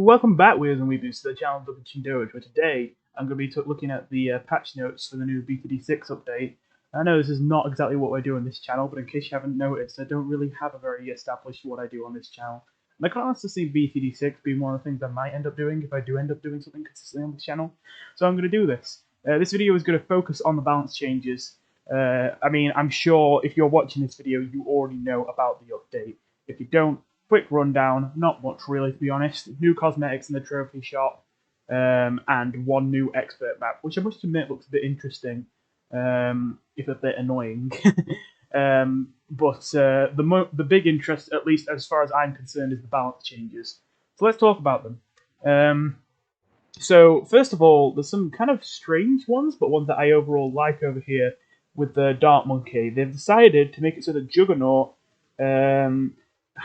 Welcome back, Wheels and Weebies, to the channel Doge, where today I'm going to be looking at the patch notes for the new BTD6 update. I know this is not exactly what I do on this channel, but in case you haven't noticed, I don't really have a very established what I do on this channel. And I can honestly see BTD6 being one of the things I might end up doing if I do end up doing something consistently on this channel. So I'm going to do this. This video is going to focus on the balance changes. I'm sure if you're watching this video, you already know about the update. If you don't, quick rundown, not much really to be honest. New cosmetics in the trophy shop, and one new expert map, which I must admit looks a bit interesting, if a bit annoying. But the big interest, at least as far as I'm concerned, is the balance changes. So let's talk about them. So first of all, there's some kind of strange ones, but ones that I overall like over here with the Dark Monkey. They've decided to make it so that Juggernaut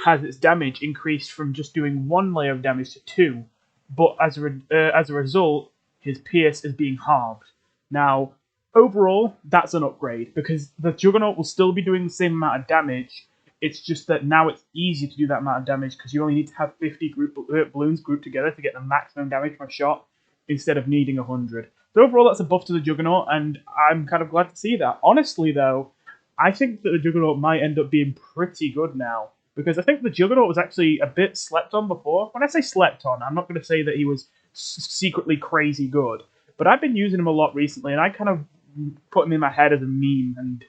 has its damage increased from just doing one layer of damage to two, but as a result, his pierce is being halved. Now, overall, that's an upgrade, because the Juggernaut will still be doing the same amount of damage. It's just that now it's easier to do that amount of damage, because you only need to have 50 balloons grouped together to get the maximum damage per shot, instead of needing 100. So overall, that's a buff to the Juggernaut, and I'm kind of glad to see that. Honestly, though, I think that the Juggernaut might end up being pretty good now, because I think the Juggernaut was actually a bit slept on before. When I say slept on, I'm not going to say that he was secretly crazy good, but I've been using him a lot recently, and I kind of put him in my head as a meme, and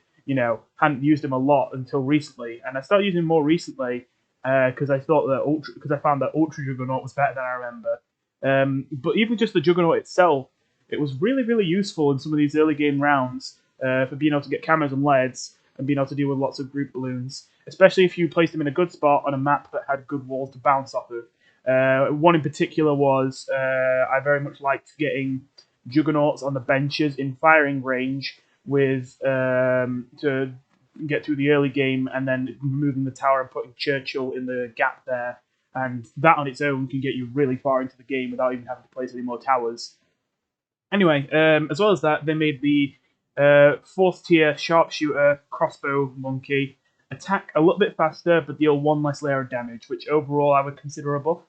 hadn't used him a lot until recently, and I started using him more recently because I found that Ultra Juggernaut was better than I remember. But even just the Juggernaut itself, it was really, really useful in some of these early game rounds for being able to get camos and leads and being able to deal with lots of group balloons, especially if you placed them in a good spot on a map that had good walls to bounce off of. One in particular was I very much liked getting Juggernauts on the benches in firing range with to get through the early game, and then removing the tower and putting Churchill in the gap there. And that on its own can get you really far into the game without even having to place any more towers. Anyway, as well as that, they made the 4th tier sharpshooter crossbow monkey attack a little bit faster, but deal one less layer of damage, which overall I would consider a buff,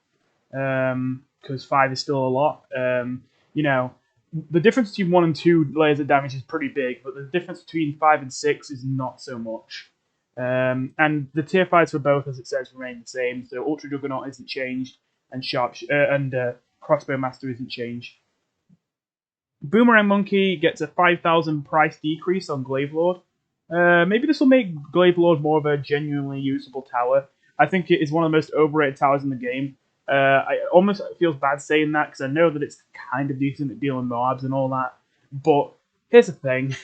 because 5 is still a lot. The difference between 1 and 2 layers of damage is pretty big, but the difference between 5 and 6 is not so much. And the tier 5s for both, as it says, remain the same. So Ultra Juggernaut isn't changed, and Crossbow Master isn't changed. Boomerang Monkey gets a 5,000 price decrease on Glavelord. Maybe this will make Glavelord more of a genuinely usable tower. I think it is one of the most overrated towers in the game. I almost feel bad saying that, because I know that it's kind of decent at dealing mobs and all that. But here's the thing.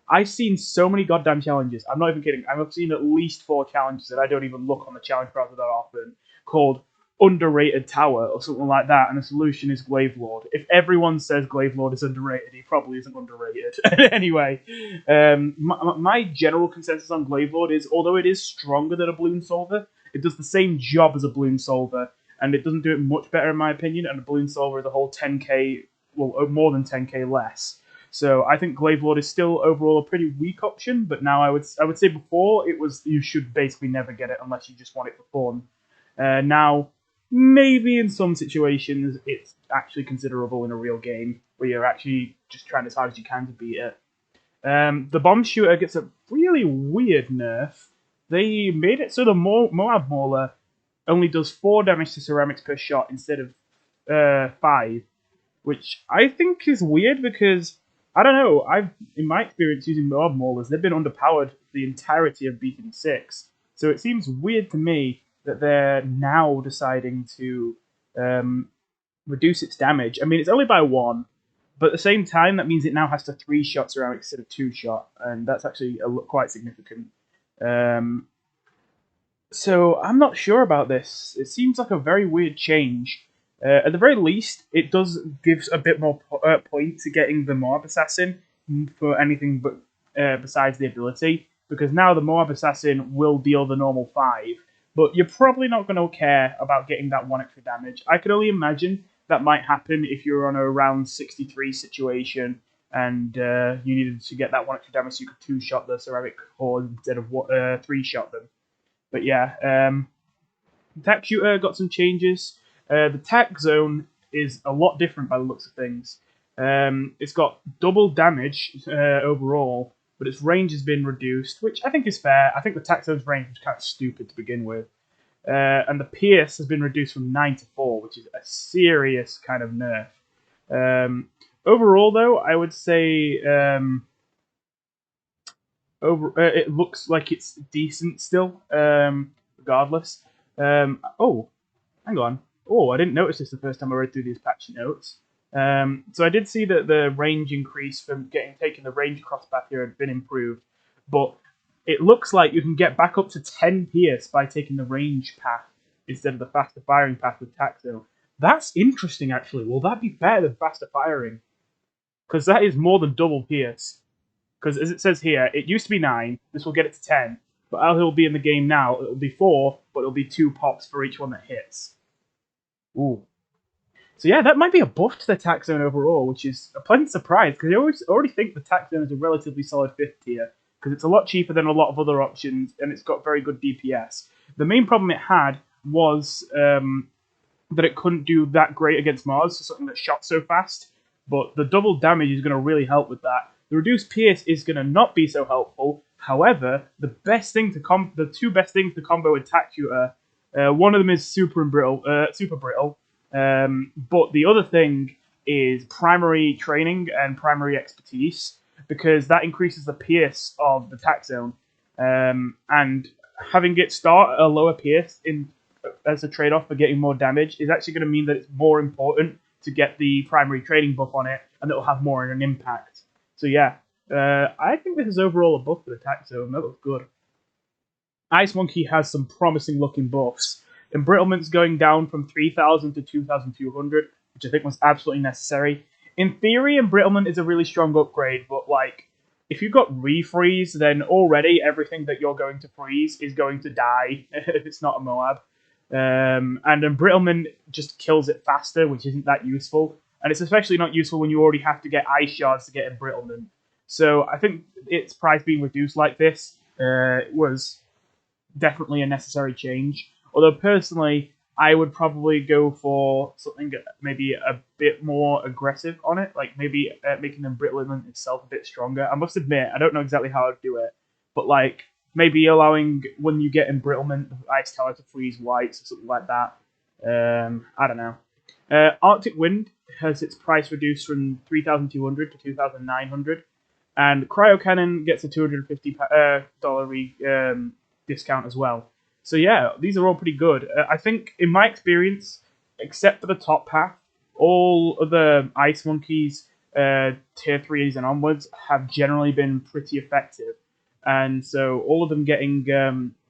I've seen so many goddamn challenges. I'm not even kidding. I've seen at least 4 challenges that I don't even look on the challenge browser that often, called underrated tower or something like that, and the solution is Glavelord. If everyone says Glavelord is underrated, he probably isn't underrated. Anyway, my general consensus on Glavelord is, although it is stronger than a Balloon Solver, it does the same job as a Balloon Solver, and it doesn't do it much better in my opinion, and a Balloon Solver is a whole 10k, well, more than 10k less. So I think Glavelord is still overall a pretty weak option, but now I would say before it was, you should basically never get it unless you just want it for fun. Now, maybe in some situations it's actually considerable in a real game where you're actually just trying as hard as you can to beat it. The Bomb Shooter gets a really weird nerf. They made it so the Moab Mauler only does 4 damage to ceramics per shot instead of 5, which I think is weird, because I don't know, in my experience using Moab Maulers, they've been underpowered the entirety of BTD6, so it seems weird to me that they're now deciding to reduce its damage. I mean, it's only by 1, but at the same time, that means it now has to 3-shot ceramics instead of 2-shot, and that's actually quite significant. So I'm not sure about this. It seems like a very weird change. At the very least, it does give a bit more point to getting the Moab Assassin for anything but besides the ability, because now the Moab Assassin will deal the normal 5, but you're probably not going to care about getting that 1 extra damage. I could only imagine that might happen if you're on a round 63 situation and you needed to get that 1 extra damage so you could 2-shot the ceramic horde instead of 3-shot them. But yeah, Attack Shooter got some changes. The attack zone is a lot different by the looks of things. It's got double damage overall, but its range has been reduced, which I think is fair. I think the attack zone's range was kind of stupid to begin with. And the Pierce has been reduced from 9 to 4, which is a serious kind of nerf. Overall, though, I would say it looks like it's decent still, regardless. Oh, hang on. Oh, I didn't notice this the first time I read through these patch notes. So I did see that the range increase from taking the range crosspath here had been improved, but it looks like you can get back up to 10 pierce by taking the range path instead of the faster firing path with attack zone. That's interesting, actually. Will that be better than faster firing? Because that is more than double pierce. Because as it says here, it used to be 9. This will get it to 10. But how it'll be in the game now, it'll be 4, but it'll be 2 pops for each one that hits. Ooh. So yeah, that might be a buff to the attack zone overall, which is a pleasant surprise, because I already think the attack zone is a relatively solid 5th tier, because it's a lot cheaper than a lot of other options, and it's got very good DPS. The main problem it had was that it couldn't do that great against Mars, so something that shot so fast, but the double damage is going to really help with that. The reduced Pierce is going to not be so helpful. However, the two best things to combo attack shooter, one of them is super brittle, but the other thing is primary training and primary expertise, because that increases the Pierce of the attack zone, and having it start at a lower Pierce as a trade-off for getting more damage is actually going to mean that it's more important to get the primary training buff on it, and it'll have more of an impact. So yeah, I think this is overall a buff for the attack zone. That looks good. Ice Monkey has some promising looking buffs. Embrittlement's going down from 3,000 to 2,200, which I think was absolutely necessary. In theory, Embrittlement is a really strong upgrade, but like, if you've got refreeze, then already everything that you're going to freeze is going to die if it's not a Moab. And Embrittlement just kills it faster, which isn't that useful. And it's especially not useful when you already have to get ice shards to get Embrittlement. So I think its price being reduced like this was definitely a necessary change. Although personally, I would probably go for something maybe a bit more aggressive on it, like maybe making Embrittlement itself a bit stronger. I must admit, I don't know exactly how I'd do it, but like maybe allowing when you get Embrittlement, the Ice Tower to freeze whites or something like that. I don't know. Arctic Wind has its price reduced from 3,200 to 2,900, and Cryo Cannon gets a $250 discount as well. So yeah, these are all pretty good. I think, in my experience, except for the top path, all of the Ice Monkeys, tier 3s and onwards, have generally been pretty effective. And so all of them getting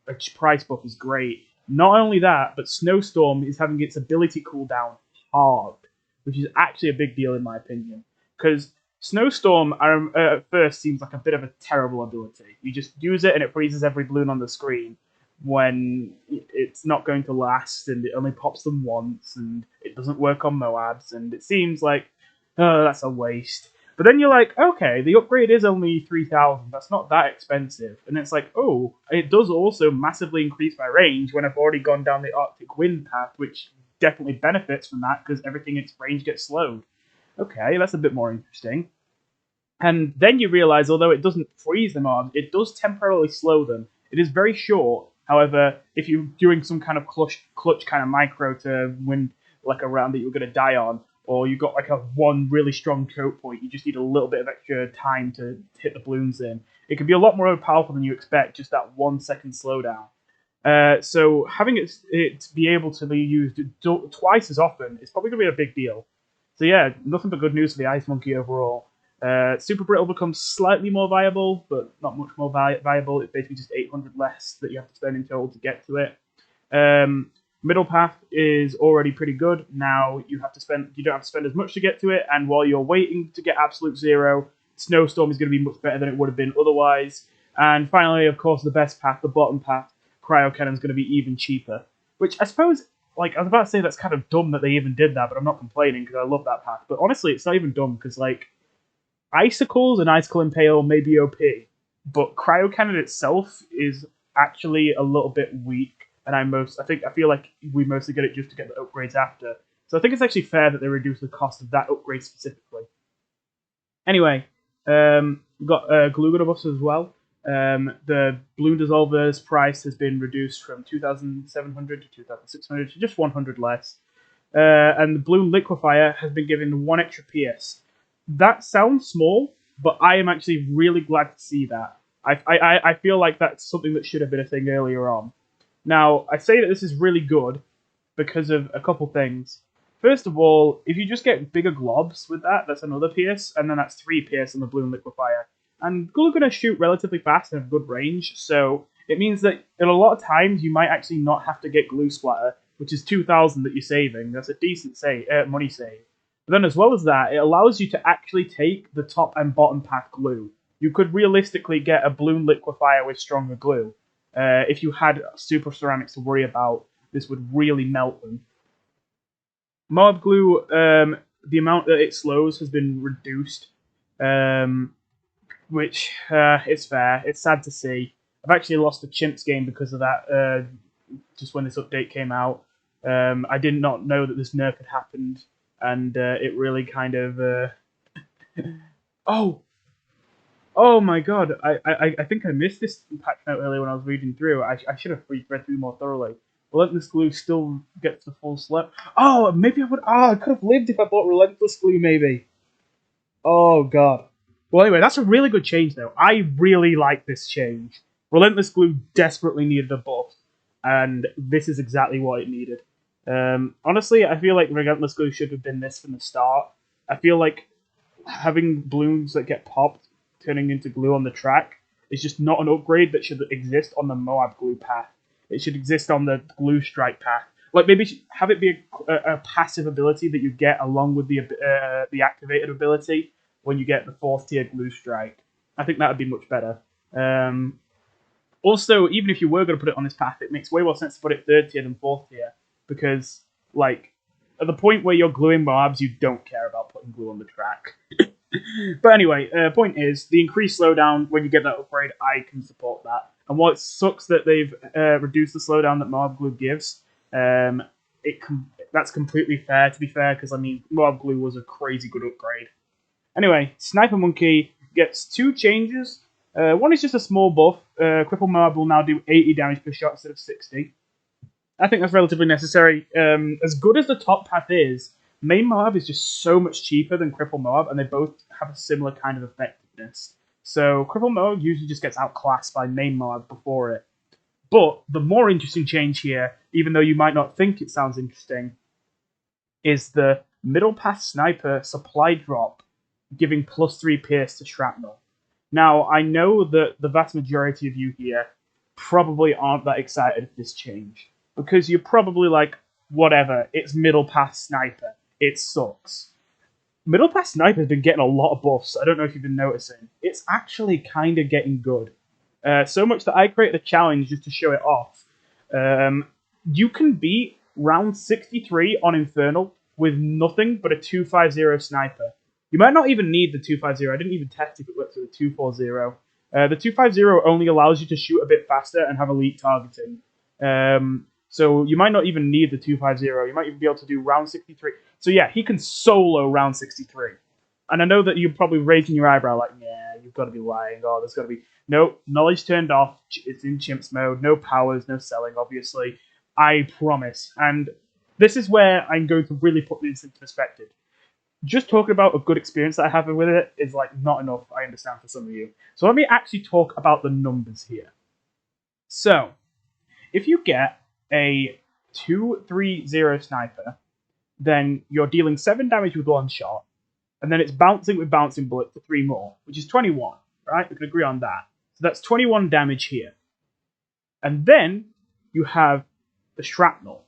a price buff is great. Not only that, but Snowstorm is having its ability cooldown halved, which is actually a big deal in my opinion. Because Snowstorm at first seems like a bit of a terrible ability. You just use it and it freezes every balloon on the screen, when it's not going to last, and it only pops them once, and it doesn't work on Moabs, and it seems like, oh, that's a waste. But then you're like, okay, the upgrade is only 3,000, that's not that expensive. And it's like, oh, it does also massively increase my range when I've already gone down the Arctic Wind path, which definitely benefits from that, because everything in its range gets slowed. Okay, that's a bit more interesting. And then you realize, although it doesn't freeze them on, it does temporarily slow them. It is very short. However, if you're doing some kind of clutch kind of micro to win like a round that you're going to die on, or you've got like one really strong choke point, you just need a little bit of extra time to hit the balloons in. It can be a lot more powerful than you expect, just that 1 second slowdown. So having it be able to be used twice as often is probably going to be a big deal. So yeah, nothing but good news for the Ice Monkey overall. Super Brittle becomes slightly more viable, but not much more viable. It's basically just 800 less that you have to spend in total to get to it. Middle path is already pretty good. Now you don't have to spend as much to get to it, and while you're waiting to get absolute zero, Snowstorm is going to be much better than it would have been otherwise. And finally, of course, the best path, the bottom path, Cryo Cannon, is going to be even cheaper. Which I suppose, like, I was about to say that's kind of dumb that they even did that, but I'm not complaining because I love that path. But honestly, it's not even dumb because, like, Icicles and Icicle Impale may be OP, but Cryo Cannon itself is actually a little bit weak and I feel like we mostly get it just to get the upgrades after. So I think it's actually fair that they reduce the cost of that upgrade specifically. Anyway, we've got glue gunner buffs as well. The Bloom Dissolver's price has been reduced from 2,700 to 2,600 to just 100 less. And the Bloom Liquefier has been given 1 extra PS. That sounds small, but I am actually really glad to see that. I feel like that's something that should have been a thing earlier on. Now, I say that this is really good because of a couple things. First of all, if you just get bigger globs with that, that's another PS, and then that's 3 PS on the Bloom Liquefier. And glue going to shoot relatively fast and have good range, so it means that in a lot of times you might actually not have to get glue splatter, which is 2,000 that you're saving. That's a decent money save. But then as well as that, it allows you to actually take the top and bottom path glue. You could realistically get a Bloom Liquefier with stronger glue. If you had super ceramics to worry about, this would really melt them. Moab glue, the amount that it slows has been reduced, which is fair. It's sad to see. I've actually lost a Chimps game because of that, just when this update came out. I did not know that this nerf had happened, and it really kind of... Oh my god, I think I missed this patch note earlier when I was reading through. I should have read through more thoroughly. Relentless Glue still gets the full slap. Oh, maybe I would... I could have lived if I bought Relentless Glue, maybe. Oh god. Well, anyway, that's a really good change, though. I really like this change. Relentless Glue desperately needed a buff, and this is exactly what it needed. Honestly, I feel like Relentless Glue should have been this from the start. I feel like having blooms that get popped turning into glue on the track is just not an upgrade that should exist on the Moab glue path. It should exist on the glue strike path. Like maybe have it be a passive ability that you get along with the activated ability when you get the 4th tier glue strike. I think that would be much better. Also, even if you were going to put it on this path, it makes way more sense to put it 3rd tier than 4th tier, because like at the point where you're gluing mobs, you don't care about putting glue on the track. But anyway, point is, the increased slowdown when you get that upgrade, I can support that. And while it sucks that they've reduced the slowdown that Moab Glue gives, that's completely fair, to be fair, because, I mean, Moab Glue was a crazy good upgrade. Anyway, Sniper Monkey gets 2 changes. One is just a small buff. Cripple Moab will now do 80 damage per shot instead of 60. I think that's relatively necessary. As good as the top path is, Main Moab is just so much cheaper than Cripple Moab, and they both have a similar kind of effectiveness. So Cripple Moab usually just gets outclassed by Main Moab before it. But the more interesting change here, even though you might not think it sounds interesting, is the Middle Path Sniper supply drop giving +3 pierce to Shrapnel. Now, I know that the vast majority of you here probably aren't that excited for this change, because you're probably like, whatever, it's Middle Path Sniper. It sucks. Middle Path Sniper has been getting a lot of buffs. I don't know if you've been noticing. It's actually kind of getting good. So much that I created a challenge just to show it off. You can beat round 63 on Infernal with nothing but a 250 Sniper. You might not even need the 250. I didn't even test if it works with a 240. The 250 only allows you to shoot a bit faster and have elite targeting. So you might not even need the 250. You might even be able to do round 63. So yeah, he can solo round 63. And I know that you're probably raising your eyebrow like, yeah, you've got to be lying. Oh, there's got to be... No, knowledge turned off. It's in chimps mode. No powers, no selling, obviously. I promise. And this is where I'm going to really put this into perspective. Just talking about a good experience that I have with it is like not enough, I understand, for some of you. So let me actually talk about the numbers here. So, if you get a 230 Sniper, then you're dealing 7 damage with 1 shot, and then it's bouncing with Bouncing Bullet for 3 more, which is 21, right? We can agree on that. So that's 21 damage here. And then you have the Shrapnel.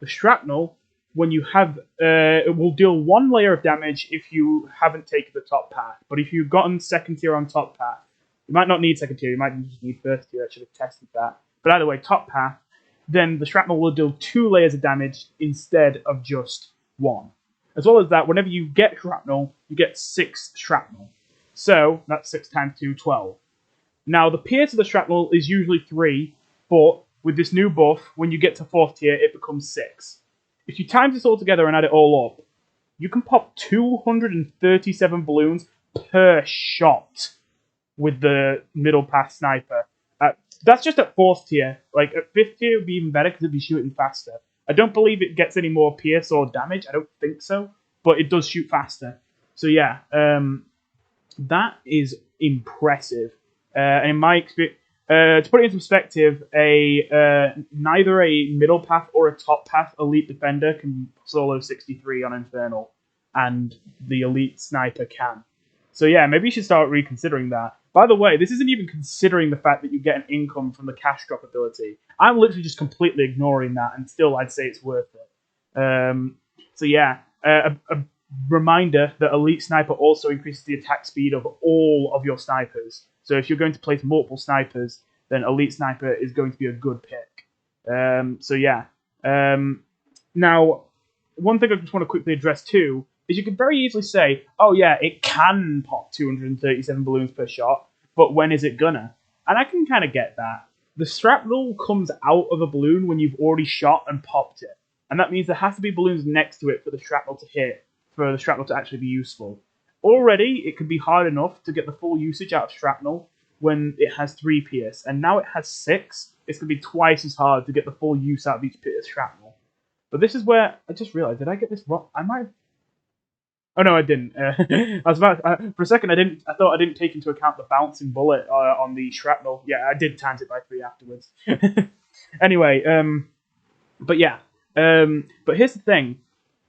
The Shrapnel, when you have, it will deal 1 layer of damage if you haven't taken the top path. But if you've gotten 2nd tier on top path, you might not need 2nd tier, you might just need 1st tier. I should have tested that. But either way, top path, then the Shrapnel will deal 2 layers of damage instead of just 1. As well as that, whenever you get Shrapnel, you get 6 Shrapnel. So, that's 6 times 2, 12. Now, the pierce of the Shrapnel is usually 3, but with this new buff, when you get to 4th tier, it becomes 6. If you times this all together and add it all up, you can pop 237 balloons per shot with the middle pass sniper. That's just at 4th tier. Like, at 5th tier, it would be even better because it'd be shooting faster. I don't believe it gets any more pierce or damage. I don't think so. But it does shoot faster. So, yeah. That is impressive. And in my experience, to put it into perspective, neither a middle path or a top path elite defender can solo 63 on Infernal. And the elite sniper can. So yeah, maybe you should start reconsidering that. By the way, this isn't even considering the fact that you get an income from the cash drop ability. I'm literally just completely ignoring that, and still I'd say it's worth it. So yeah, a reminder that Elite Sniper also increases the attack speed of all of your snipers. So if you're going to place multiple snipers, then Elite Sniper is going to be a good pick. So yeah. Now, one thing I just want to quickly address too is you could very easily say, oh yeah, it can pop 237 balloons per shot, but when is it gonna? And I can kind of get that. The shrapnel comes out of a balloon when you've already shot and popped it. And that means there has to be balloons next to it for the shrapnel to hit, for the shrapnel to actually be useful. Already, it can be hard enough to get the full usage out of shrapnel when it has 3 pierce, and now it has 6, it's going to be twice as hard to get the full use out of each bit of shrapnel. But this is where I just realized, did I get this wrong? I might have... Oh no, I didn't. I was about for a second. I thought I didn't take into account the bouncing bullet on the shrapnel. Yeah, I did times it by 3 afterwards. Anyway, but yeah, but here's the thing: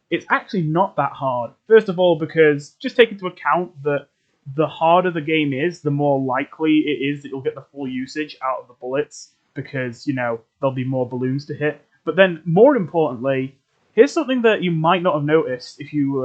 it's actually not that hard. First of all, because just take into account that the harder the game is, the more likely it is that you'll get the full usage out of the bullets, because there'll be more balloons to hit. But then, more importantly, here's something that you might not have noticed if you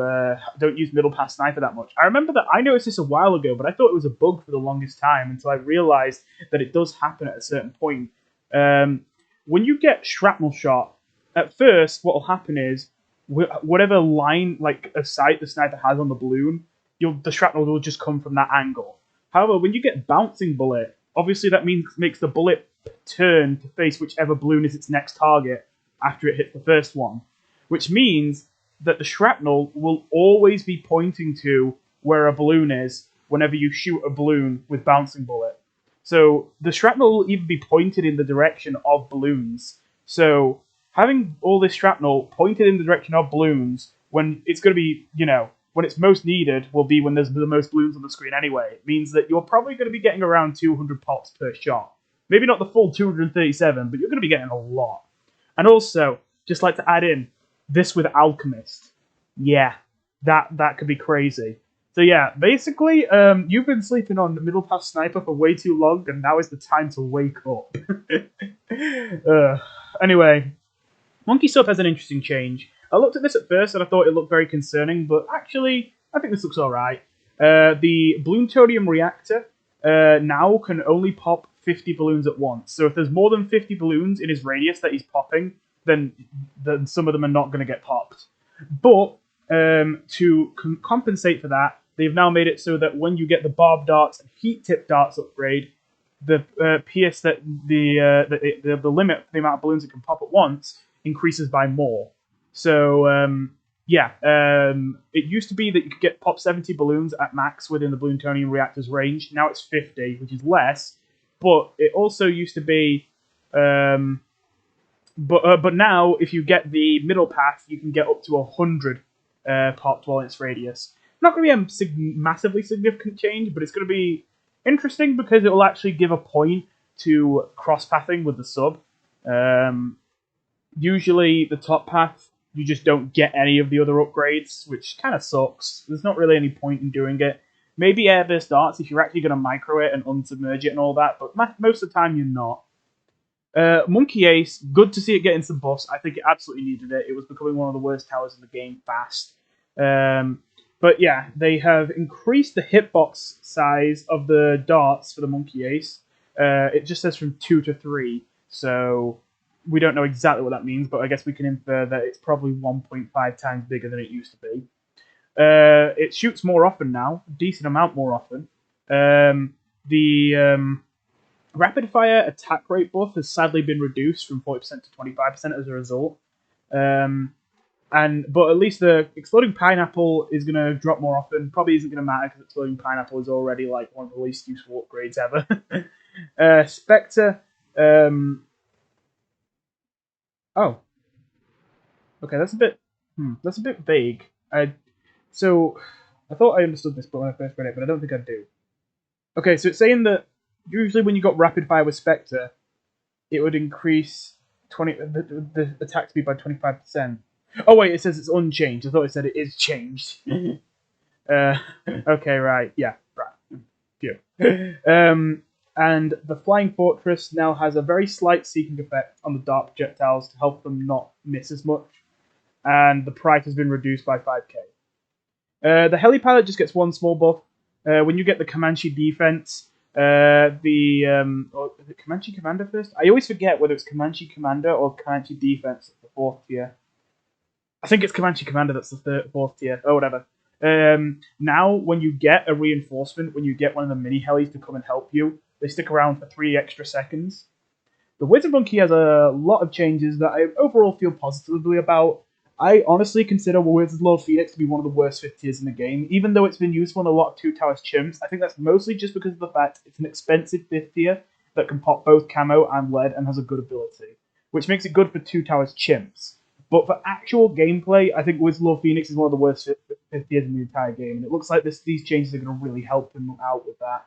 don't use middle pass sniper that much. I remember that I noticed this a while ago, but I thought it was a bug for the longest time until I realized that it does happen at a certain point. When you get shrapnel shot, at first what will happen is whatever line, like a sight the sniper has on the balloon, the shrapnel will just come from that angle. However, when you get bouncing bullet, obviously that makes the bullet turn to face whichever balloon is its next target after it hits the first one. Which means that the shrapnel will always be pointing to where a balloon is whenever you shoot a balloon with bouncing bullet. So the shrapnel will even be pointed in the direction of balloons. So having all this shrapnel pointed in the direction of balloons when it's going to be, when it's most needed will be when there's the most balloons on the screen anyway. It means that you're probably going to be getting around 200 pops per shot. Maybe not the full 237, but you're going to be getting a lot. And also, just like to add in, this with Alchemist. Yeah, that could be crazy. So yeah, basically, you've been sleeping on the middle pass sniper for way too long, and now is the time to wake up. Anyway, Monkey Sub has an interesting change. I looked at this at first and I thought it looked very concerning, but actually, I think this looks alright. The Plutonium Reactor now can only pop 50 balloons at once. So if there's more than 50 balloons in his radius that he's popping, then some of them are not going to get popped. But to compensate for that, they've now made it so that when you get the Barb Darts and Heat Tip Darts upgrade, the PS that the limit for the amount of balloons it can pop at once increases by more. So it used to be that you could pop 70 balloons at max within the Plutonium Reactor's range. Now it's 50, which is less. But it also used to be. But now, if you get the middle path, you can get up to 100 popped while in its radius. Not going to be a massively significant change, but it's going to be interesting because it will actually give a point to cross-pathing with the sub. Usually, the top path, you just don't get any of the other upgrades, which kind of sucks. There's not really any point in doing it. Maybe Airburst Darts if you're actually going to micro it and unsubmerge it and all that, but most of the time you're not. Monkey Ace, good to see it getting some buffs. I think it absolutely needed it. It was becoming one of the worst towers in the game fast. But yeah, they have increased the hitbox size of the darts for the Monkey Ace. It just says from 2 to 3, so we don't know exactly what that means, but I guess we can infer that it's probably 1.5 times bigger than it used to be. It shoots more often now, a decent amount more often. Rapid fire attack rate buff has sadly been reduced from 40% to 25% as a result. But at least the exploding pineapple is going to drop more often. Probably isn't going to matter because exploding pineapple is already like one of the least useful upgrades ever. Specter. Oh, okay, that's a bit vague. So I thought I understood this, but when I first read it, but I don't think I do. Okay, so it's saying that usually when you got rapid fire with Specter, it would increase the attack speed by 25%. Oh wait, it says it's unchanged. I thought it said it is changed. Okay, right, yeah, right. Phew. And the Flying Fortress now has a very slight seeking effect on the dark projectiles to help them not miss as much. And the price has been reduced by 5k. The Helipilot just gets one small buff. When you get the Comanche defense, is it Comanche Commander first? I always forget whether it's Comanche Commander or Comanche Defense at the 4th tier. I think it's Comanche Commander that's the 4th tier, or whatever. Now, when you get a reinforcement, when you get one of the mini helis to come and help you, they stick around for 3 extra seconds. The Wizard Monkey has a lot of changes that I overall feel positively about. I honestly consider Wizard Lord Phoenix to be one of the worst 5th tiers in the game, even though it's been useful in a lot of 2 Towers chimps. I think that's mostly just because of the fact it's an expensive 5th tier that can pop both camo and lead and has a good ability, which makes it good for 2 Towers chimps. But for actual gameplay, I think Wizard Lord Phoenix is one of the worst 5th tiers in the entire game, and it looks like these changes are going to really help them out with that.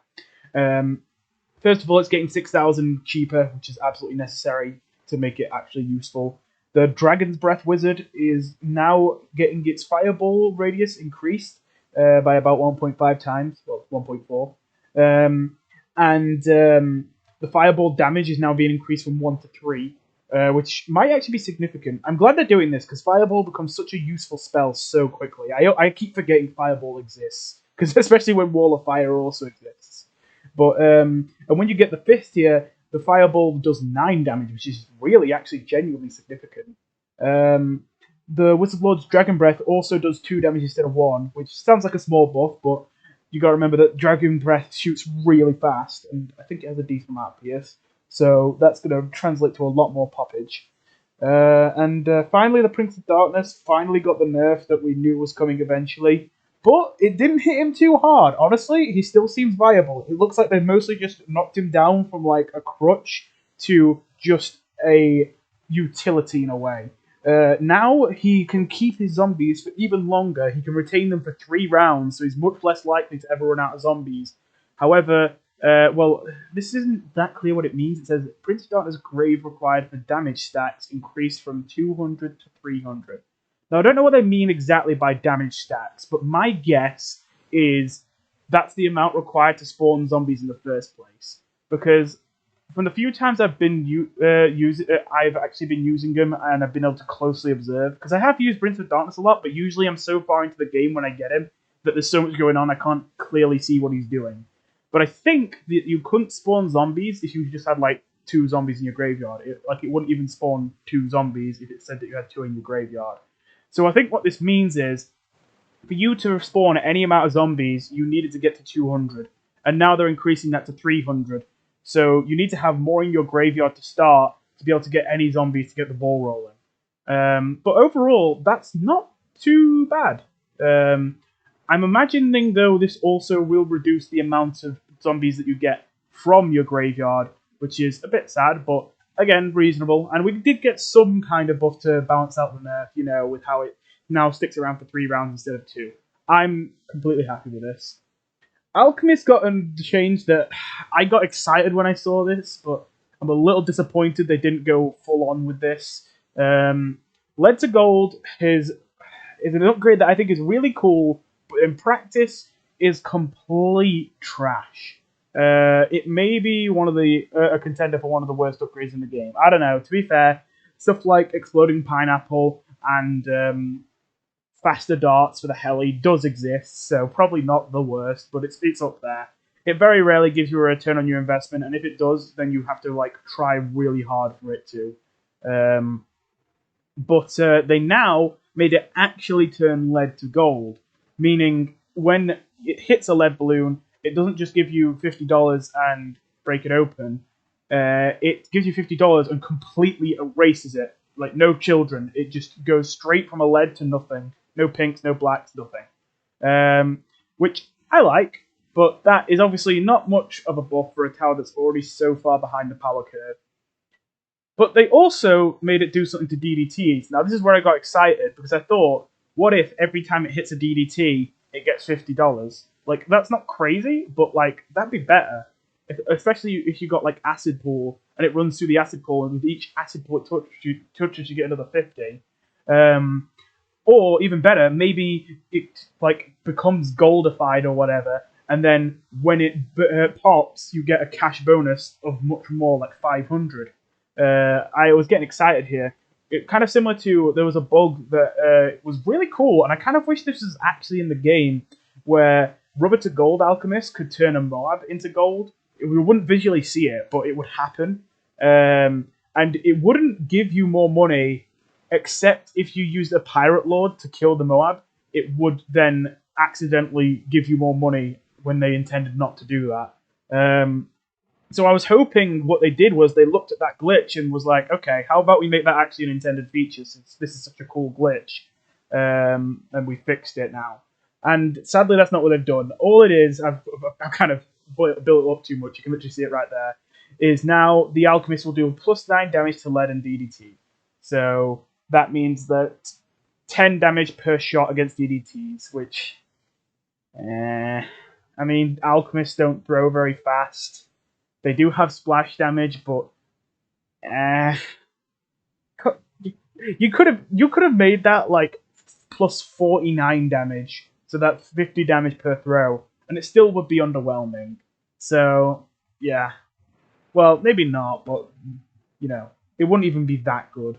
First of all, it's getting 6,000 cheaper, which is absolutely necessary to make it actually useful. The Dragon's Breath Wizard is now getting its Fireball radius increased by about 1.5 times, well, 1.4. The Fireball damage is now being increased from 1 to 3, which might actually be significant. I'm glad they're doing this, because Fireball becomes such a useful spell so quickly. I keep forgetting Fireball exists, because especially when Wall of Fire also exists. But and when you get the 5th tier, the Fireball does 9 damage, which is really actually genuinely significant. The Wizard Lord's Dragon Breath also does 2 damage instead of 1, which sounds like a small buff, but you gotta remember that Dragon Breath shoots really fast, and I think it has a decent amount of PS, so that's gonna translate to a lot more poppage. Finally, the Prince of Darkness finally got the nerf that we knew was coming eventually. But it didn't hit him too hard. Honestly, he still seems viable. It looks like they mostly just knocked him down from like a crutch to just a utility in a way. Now he can keep his zombies for even longer. He can retain them for 3 rounds, so he's much less likely to ever run out of zombies. However, this isn't that clear what it means. It says Prince of Darkness Grave required for damage stacks increased from 200 to 300. Now, I don't know what they mean exactly by damage stacks, but my guess is that's the amount required to spawn zombies in the first place. Because from the few times I've been I've actually been using them and I've been able to closely observe. Because I have used Prince of Darkness a lot, but usually I'm so far into the game when I get him that there's so much going on I can't clearly see what he's doing. But I think that you couldn't spawn zombies if you just had like 2 zombies in your graveyard. It wouldn't even spawn 2 zombies if it said that you had 2 in your graveyard. So I think what this means is, for you to spawn any amount of zombies, you needed to get to 200. And now they're increasing that to 300. So you need to have more in your graveyard to start to be able to get any zombies to get the ball rolling. But overall, that's not too bad. I'm imagining, though, this also will reduce the amount of zombies that you get from your graveyard, which is a bit sad, but again, reasonable. And we did get some kind of buff to balance out the nerf, with how it now sticks around for 3 rounds instead of 2. I'm completely happy with this. Alchemist got a change that I got excited when I saw this, but I'm a little disappointed they didn't go full on with this. Lead to Gold is an upgrade that I think is really cool, but in practice is complete trash. It may be one of a contender for one of the worst upgrades in the game. I don't know. To be fair, stuff like Exploding Pineapple and faster darts for the heli does exist, so probably not the worst, but it's up there. It very rarely gives you a return on your investment, and if it does, then you have to try really hard for it to. But they now made it actually turn lead to gold, meaning when it hits a lead balloon, it doesn't just give you $50 and break it open. it gives you $50 and completely erases it. Like, no children. It just goes straight from a lead to nothing. No pinks, no blacks, nothing. Which I like, but that is obviously not much of a buff for a tower that's already so far behind the power curve. But they also made it do something to DDTs. Now, this is where I got excited, because I thought, what if every time it hits a DDT, it gets $50? Like, that's not crazy, but, like, that'd be better. Especially if you got, like, Acid Pool, and it runs through the Acid Pool, and with each Acid Pool it touches, you get another 50. Or, even better, maybe it, like, becomes goldified or whatever, and then when it pops, you get a cash bonus of much more, like 500. I was getting excited here. It kind of similar to, there was a bug that was really cool, and I kind of wish this was actually in the game, where Rubber to Gold Alchemist could turn a Moab into gold. We wouldn't visually see it, but it would happen. And it wouldn't give you more money, except if you used a Pirate Lord to kill the Moab. It would then accidentally give you more money when they intended not to do that. So I was hoping what they did was they looked at that glitch and was like, okay, how about we make that actually an intended feature, since this is such a cool glitch, and we fixed it now. And sadly, that's not what they've done. All it is, I've kind of built it up too much, you can literally see it right there, is now the Alchemist will do +9 damage to lead and DDT. So that means that 10 damage per shot against DDTs, which, I mean, Alchemists don't throw very fast. They do have splash damage, but you could have made that like +49 damage, so that's 50 damage per throw, and it still would be underwhelming. So yeah, well, maybe not, but you know, it wouldn't even be that good.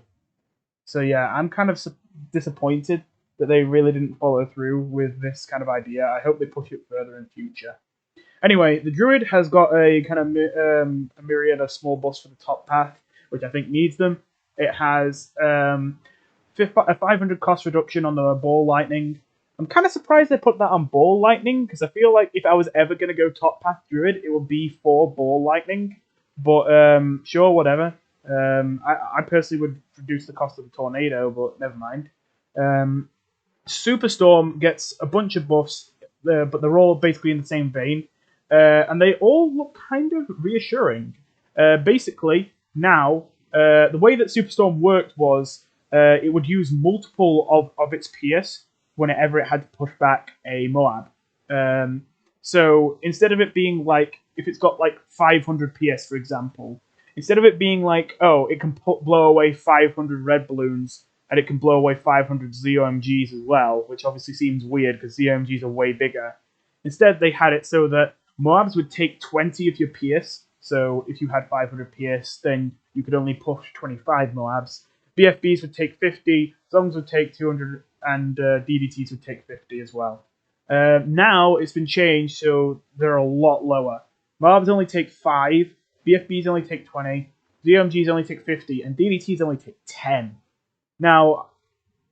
So yeah, I'm kind of disappointed that they really didn't follow through with this kind of idea. I hope they push it further in future. Anyway, the Druid has got a kind of a myriad of small buffs for the top path, which I think needs them. It has a 500 cost reduction on the Ball Lightning. I'm kind of surprised they put that on Ball Lightning, because I feel like if I was ever going to go top path Druid, it would be for Ball Lightning. But sure, whatever. I personally would reduce the cost of the Tornado, but never mind. Superstorm gets a bunch of buffs, but they're all basically in the same vein. And they all look kind of reassuring. Basically, now, the way that Superstorm worked was it would use multiple of its Pierce whenever it had to push back a Moab. So instead of it being like, if it's got like 500 PS, for example, instead of it being like, oh, it can blow away 500 red balloons, and it can blow away 500 ZOMGs as well, which obviously seems weird because ZOMGs are way bigger. Instead, they had it so that Moabs would take 20 of your PS. So if you had 500 PS, then you could only push 25 Moabs. BFBs would take 50, Zongs would take 200, and DDTs would take 50 as well. Now it's been changed, so they're a lot lower. Moabs only take 5, BFBs only take 20, ZOMGs only take 50, and DDTs only take 10. Now,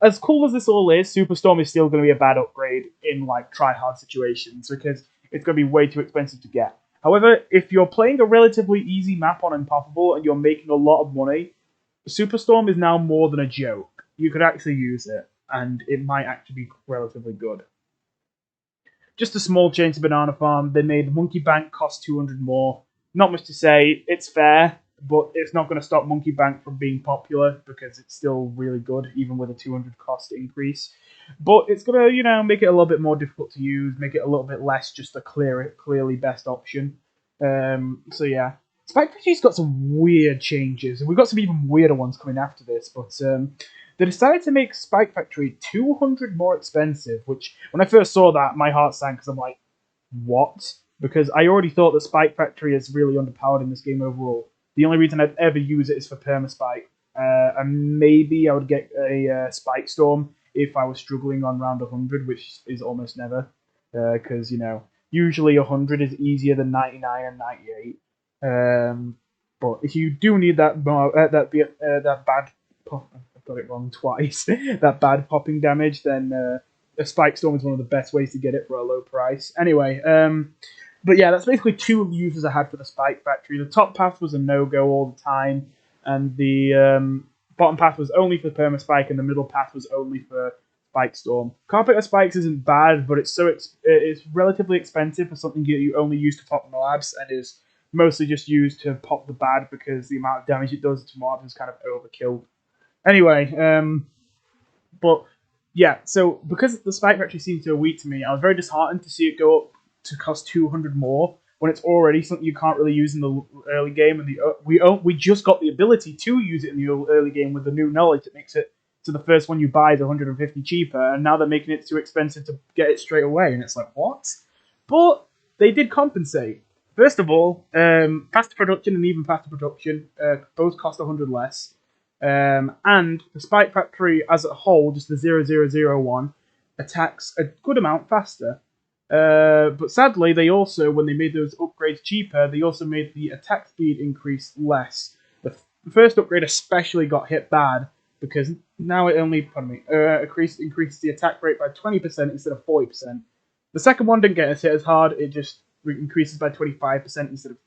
as cool as this all is, Superstorm is still going to be a bad upgrade in like try-hard situations, because it's going to be way too expensive to get. However, if you're playing a relatively easy map on Unpoppable and you're making a lot of money, Superstorm is now more than a joke. You could actually use it, and it might actually be relatively good. Just a small change to Banana Farm. They made the Monkey Bank cost 200 more. Not much to say. It's fair, but it's not going to stop Monkey Bank from being popular, because it's still really good, even with a 200 cost increase. But it's going to, you know, make it a little bit more difficult to use, make it a little bit less just a clearly best option. So yeah. Spike Factory's got some weird changes, and we've got some even weirder ones coming after this, but they decided to make Spike Factory 200 more expensive, which, when I first saw that, my heart sank, because I'm like, what? Because I already thought that Spike Factory is really underpowered in this game overall. The only reason I'd ever use it is for Permaspike. And maybe I would get a Spike Storm if I was struggling on round 100, which is almost never. Because, you know, usually 100 is easier than 99 and 98. But if you do need that bad... I've got it wrong twice. That bad popping damage, then a Spike Storm is one of the best ways to get it for a low price. Anyway, But yeah, that's basically two uses I had for the Spike Factory. The top path was a no-go all the time, and the bottom path was only for Perma Spike, and the middle path was only for Spike Storm. Carpet of Spikes isn't bad, but it's it's relatively expensive for something you only use to pop Moabs, and is mostly just used to pop the bad because the amount of damage it does to Moabs is kind of overkill. Anyway, but yeah, so because the Spike Factory seemed so weak to me, I was very disheartened to see it go up to cost 200 more when it's already something you can't really use in the early game. And we just got the ability to use it in the early game with the new knowledge that makes it so the first one you buy is 150 cheaper, and now they're making it too expensive to get it straight away. And it's like, what? But they did compensate. First of all, faster production and even faster production both cost 100 less. And the Spike Factory as a whole, just the 0001, attacks a good amount faster. But sadly, they also, when they made those upgrades cheaper, they also made the attack speed increase less. The first upgrade especially got hit bad, because now it only, increases the attack rate by 20% instead of 40%. The second one didn't get hit as hard, it just increases by 25% instead of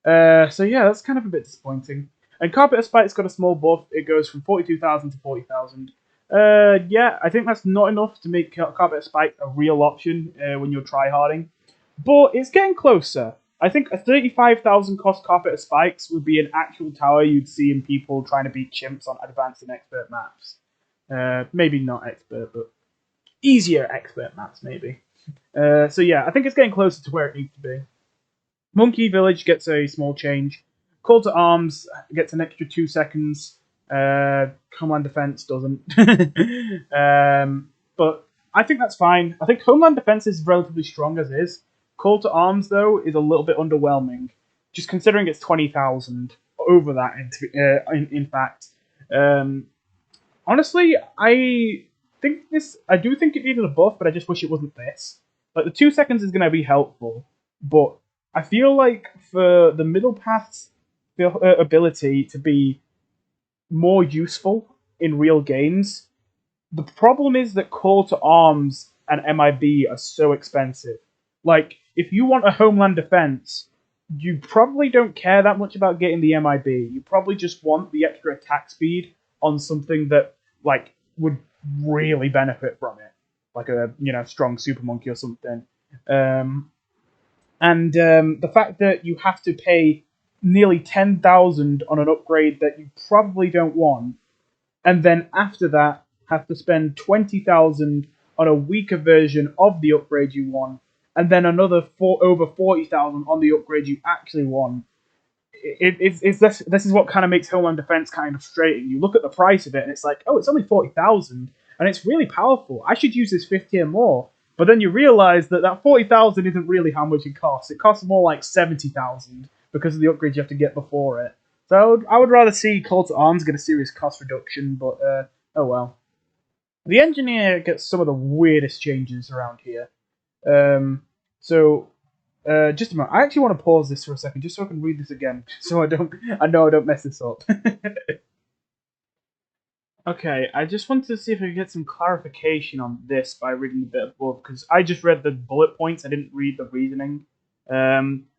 30%. So yeah, that's kind of a bit disappointing. And Carpet of Spike's got a small buff, it goes from 42,000 to 40,000. Yeah, I think that's not enough to make Carpet of Spike a real option when you're tryharding. But it's getting closer. I think a 35,000 cost Carpet of Spikes would be an actual tower you'd see in people trying to beat chimps on advanced and expert maps. Maybe not expert, but easier expert maps, maybe. So yeah, I think it's getting closer to where it needs to be. Monkey Village gets a small change. Call to Arms gets an extra 2 seconds. Homeland Defense doesn't. But I think that's fine. I think Homeland Defense is relatively strong as is. Call to Arms, though, is a little bit underwhelming. Just considering it's 20,000. Over that, in fact. Honestly, I do think it needed a buff, but I just wish it wasn't this. Like, the 2 seconds is going to be helpful, but I feel like for the middle path's ability to be more useful in real games, the problem is that Call to Arms and MIB are so expensive. Like, if you want a Homeland Defense, you probably don't care that much about getting the MIB. You probably just want the extra attack speed on something that, like, would really benefit from it. Like a, strong Super Monkey or something. The fact that you have to pay nearly 10,000 on an upgrade that you probably don't want, and then after that have to spend 20,000 on a weaker version of the upgrade you want, and then another over 40,000 on the upgrade you actually want. This is what kind of makes Homeland Defense kind of frustrating. You look at the price of it, and it's like, oh, it's only 40,000, and it's really powerful. I should use this 50 or more. But then you realize that 40,000 isn't really how much it costs. It costs more like 70,000 because of the upgrades you have to get before it. So I would rather see Call to Arms get a serious cost reduction, but oh well. The Engineer gets some of the weirdest changes around here. Just a moment. I actually want to pause this for a second, just so I can read this again, so I know I don't mess this up. Okay, I just wanted to see if I could get some clarification on this by reading a bit above, because I just read the bullet points, I didn't read the reasoning.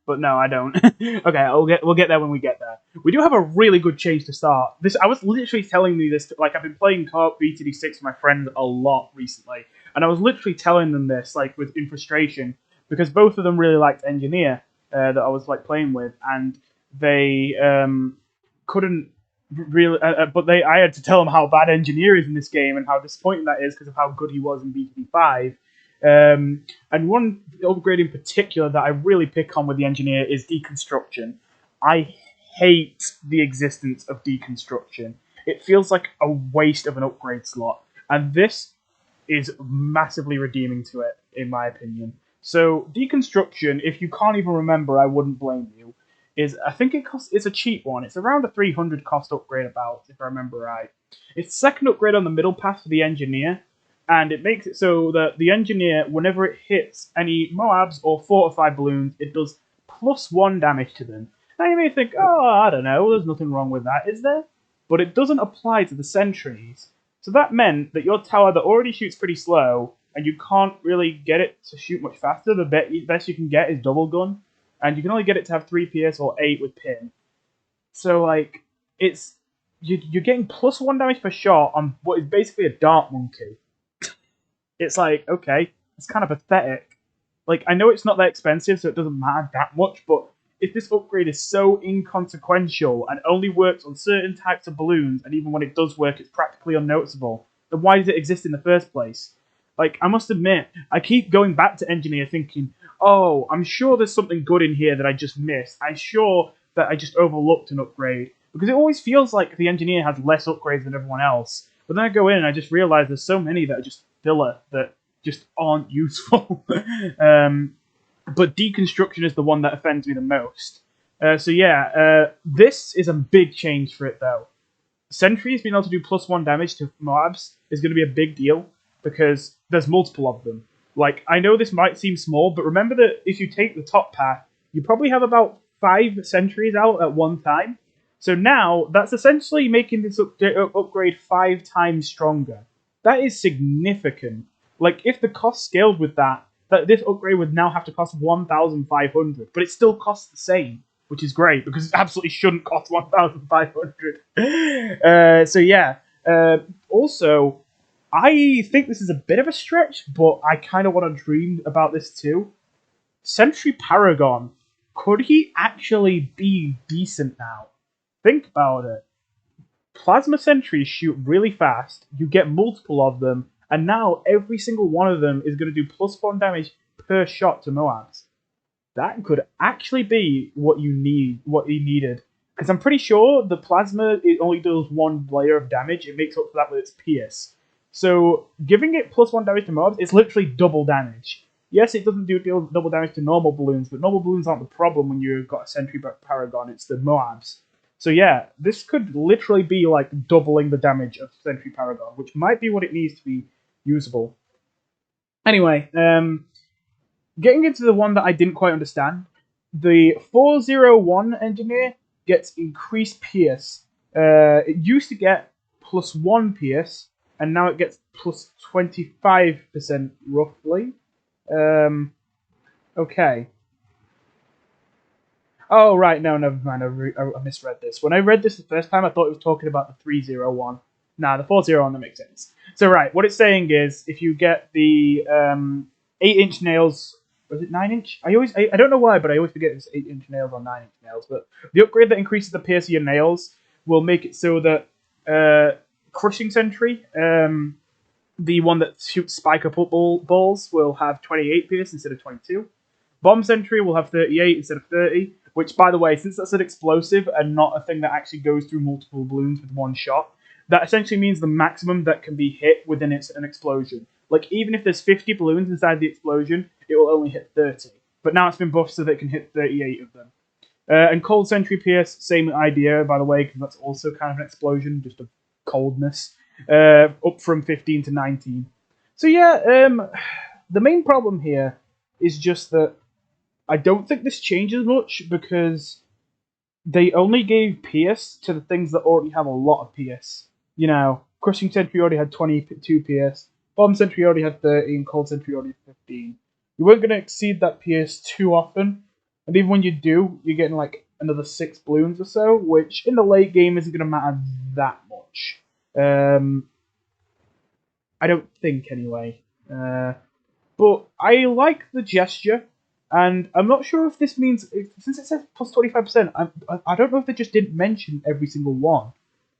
But no, I don't. Okay, we'll get there when we get there. We do have a really good change to start. I was literally telling me this, like, I've been playing co-op BTD6 with my friends a lot recently, and I was literally telling them this, like, in frustration, because both of them really liked Engineer that I was, like, playing with, and they couldn't really, I had to tell them how bad Engineer is in this game and how disappointing that is because of how good he was in BTD5. And one upgrade in particular that I really pick on with the Engineer is Deconstruction. I hate the existence of Deconstruction. It feels like a waste of an upgrade slot, and this is massively redeeming to it, in my opinion. So, Deconstruction, if you can't even remember, I wouldn't blame you. I think it's a cheap one. It's around a 300 cost upgrade about, if I remember right. It's the second upgrade on the middle path for the Engineer, and it makes it so that the Engineer, whenever it hits any Moabs or fortified balloons, it does +1 damage to them. Now you may think, oh, I don't know, there's nothing wrong with that, is there? But it doesn't apply to the sentries. So that meant that your tower that already shoots pretty slow and you can't really get it to shoot much faster. The best you can get is double gun, and you can only get it to have 3 PS or 8 with pin. So like you're getting +1 damage per shot on what is basically a dart monkey. It's like, okay, it's kind of pathetic. Like, I know it's not that expensive, so it doesn't matter that much, but if this upgrade is so inconsequential and only works on certain types of balloons, and even when it does work, it's practically unnoticeable, then why does it exist in the first place? Like, I must admit, I keep going back to Engineer thinking, oh, I'm sure there's something good in here that I just missed. I'm sure that I just overlooked an upgrade. Because it always feels like the Engineer has less upgrades than everyone else. But then I go in and I just realize there's so many that are just filler that just aren't useful. But Deconstruction is the one that offends me the most. This is a big change for it, though. Sentries being able to do +1 damage to mobs is going to be a big deal, because there's multiple of them. Like, I know this might seem small, but remember that if you take the top path, you probably have about 5 sentries out at one time. So now, that's essentially making this upgrade 5 times stronger. That is significant. Like, if the cost scaled with that this upgrade would now have to cost 1,500, but it still costs the same, which is great, because it absolutely shouldn't cost 1,500. Also, I think this is a bit of a stretch, but I kind of want to dream about this too. Sentry Paragon, could he actually be decent now? Think about it. Plasma sentries shoot really fast, you get multiple of them, and now every single one of them is going to do +1 damage per shot to Moabs. That could actually be what you needed. Because I'm pretty sure the plasma, it only does 1 layer of damage. It makes up for that with its Pierce. So giving it +1 damage to Moabs, it's literally double damage. Yes, it doesn't do double damage to normal balloons, but normal balloons aren't the problem when you've got a Sentry Paragon. It's the Moabs. So yeah, this could literally be like doubling the damage of Sentry Paragon, which might be what it needs to be usable. Anyway, getting into the one that I didn't quite understand, the 401 Engineer gets increased Pierce. It used to get +1 Pierce, and now it gets +25% roughly. Okay. Oh, right, no, never mind, I misread this. When I read this the first time, I thought it was talking about the 301. Nah, the 401, that makes sense. So, right, what it's saying is, if you get the 8-inch nails, was it 9-inch? I don't know why, but I always forget it's 8-inch nails or 9-inch nails, but the upgrade that increases the pierce of your nails will make it so that Crushing Sentry, the one that shoots spike up balls, will have 28 pierce instead of 22. Bomb Sentry will have 38 instead of 30, which, by the way, since that's an explosive and not a thing that actually goes through multiple balloons with one shot, that essentially means the maximum that can be hit within an explosion. Like, even if there's 50 balloons inside the explosion, it will only hit 30. But now it's been buffed so that it can hit 38 of them. And Cold Sentry Pierce, same idea, by the way, because that's also kind of an explosion, just a coldness. Up from 15 to 19. So yeah, the main problem here is just that I don't think this changes much, because they only gave Pierce to the things that already have a lot of Pierce. You know, Crushing Sentry already had 22 Pierce, Bomb Sentry already had 30, and Cold Sentry already had 15. You weren't going to exceed that Pierce too often, and even when you do, you're getting like another 6 balloons or so, which in the late game isn't going to matter that much. I don't think, anyway. But I like the gesture, and I'm not sure if this means, since it says plus 25%, I don't know if they just didn't mention every single one.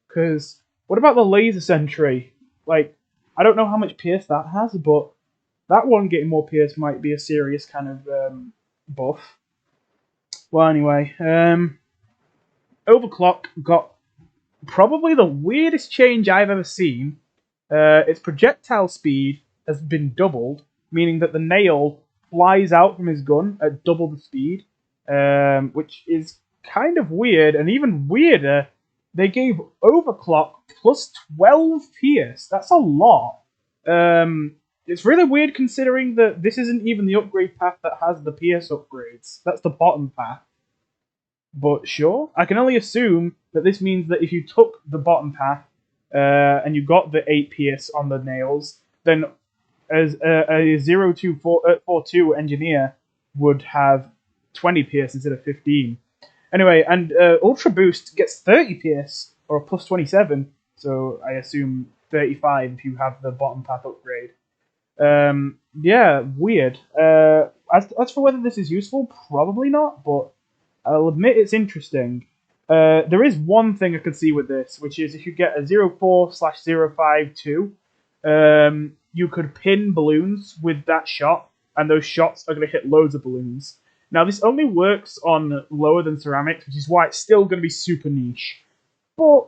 Because, what about the Laser Sentry? Like, I don't know how much Pierce that has, but that one getting more Pierce might be a serious kind of buff. Well, anyway, Overclock got probably the weirdest change I've ever seen. Its projectile speed has been doubled, meaning that the nail flies out from his gun at double the speed, which is kind of weird. And even weirder, they gave Overclock plus 12 Pierce. That's a lot. It's really weird considering that this isn't even the upgrade path that has the Pierce upgrades. That's the bottom path. But sure, I can only assume that this means that if you took the bottom path and you got the 8 Pierce on the nails, then as a 0-2-4-2 engineer would have 20 pierce instead of 15. Anyway, and Ultra Boost gets 30 pierce, or a plus 27, so I assume 35 if you have the bottom path upgrade. Yeah, weird. As for whether this is useful, probably not, but I'll admit it's interesting. There is one thing I could see with this, which is if you get a 04/052, you could pin balloons with that shot, and those shots are going to hit loads of balloons. Now, this only works on lower than ceramics, which is why it's still going to be super niche. But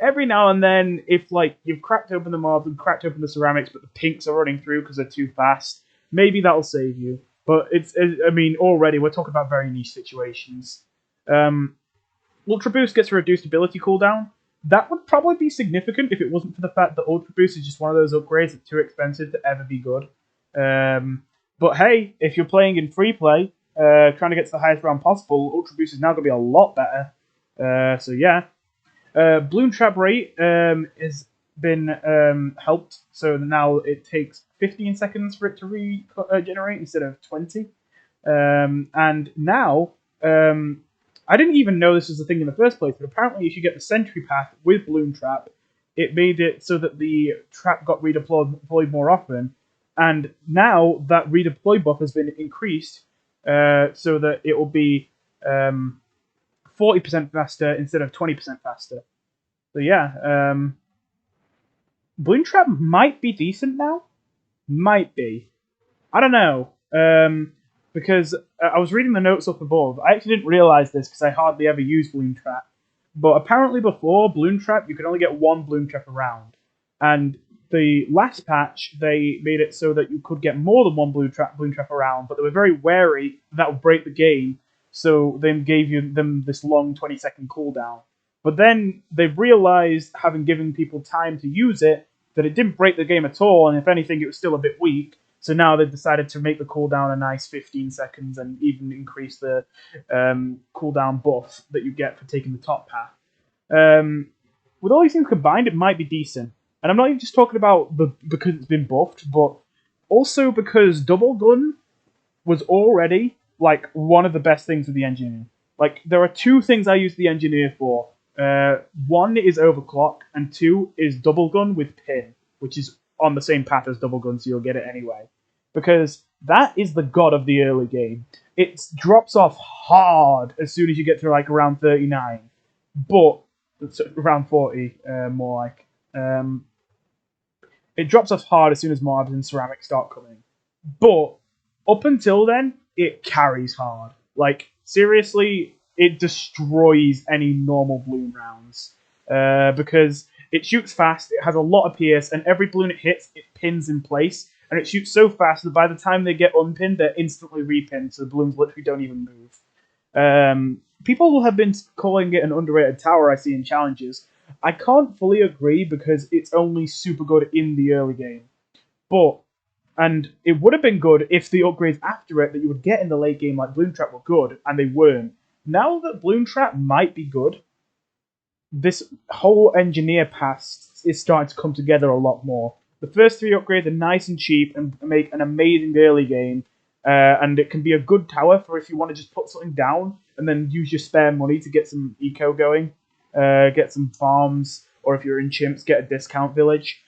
every now and then, if like you've cracked open the mobs and cracked open the ceramics, but the pinks are running through because they're too fast, maybe that'll save you. But I mean, already we're talking about very niche situations. Ultra Boost gets a reduced ability cooldown. That would probably be significant if it wasn't for the fact that Ultra Boost is just one of those upgrades that's too expensive to ever be good. But hey, if you're playing in free play, trying to get to the highest round possible, Ultra Boost is now going to be a lot better. So yeah. Bloom Trap rate has been helped, so now it takes 15 seconds for it to regenerate instead of 20. And now, I didn't even know this was a thing in the first place, but apparently if you get the Sentry Path with Bloom Trap, it made it so that the trap got redeployed more often, and now that redeploy buff has been increased so that it will be 40% faster instead of 20% faster. So yeah, Bloom Trap might be decent now. Might be. I don't know. Because I was reading the notes up above. I actually didn't realize this because I hardly ever use Bloom Trap. But apparently before Bloom Trap, you could only get one Bloom Trap a round. And the last patch, they made it so that you could get more than one Bloom Trap a round, but they were very wary that would break the game. So they gave them this long 20-second cooldown. But then they realized, having given people time to use it, that it didn't break the game at all, and if anything, it was still a bit weak. So now they've decided to make the cooldown a nice 15 seconds and even increase the cooldown buff that you get for taking the top path. With all these things combined, it might be decent. And I'm not even just talking about because it's been buffed, but also because Double Gun was already like one of the best things with the Engineer. Like, there are two things I use the Engineer for. One is Overclock, and two is Double Gun with Pin, which is on the same path as Double Gun, so you'll get it anyway. Because that is the god of the early game. It drops off hard as soon as you get to like around 39. But, around 40, more like. It drops off hard as soon as mobs and ceramics start coming. But, up until then, it carries hard. Like, seriously, it destroys any normal bloom rounds. Because it shoots fast, it has a lot of PS, and every balloon it hits, it pins in place. And it shoots so fast that by the time they get unpinned, they're instantly repinned, so the balloons literally don't even move. People have been calling it an underrated tower, I see in challenges. I can't fully agree because it's only super good in the early game. And it would have been good if the upgrades after it that you would get in the late game, like Bloom Trap, were good, and they weren't. Now that Bloom Trap might be good, this whole engineer pass is starting to come together a lot more. The first three upgrades are nice and cheap and make an amazing early game, and it can be a good tower for if you want to just put something down and then use your spare money to get some eco going, get some farms, or if you're in chimps, get a discount village.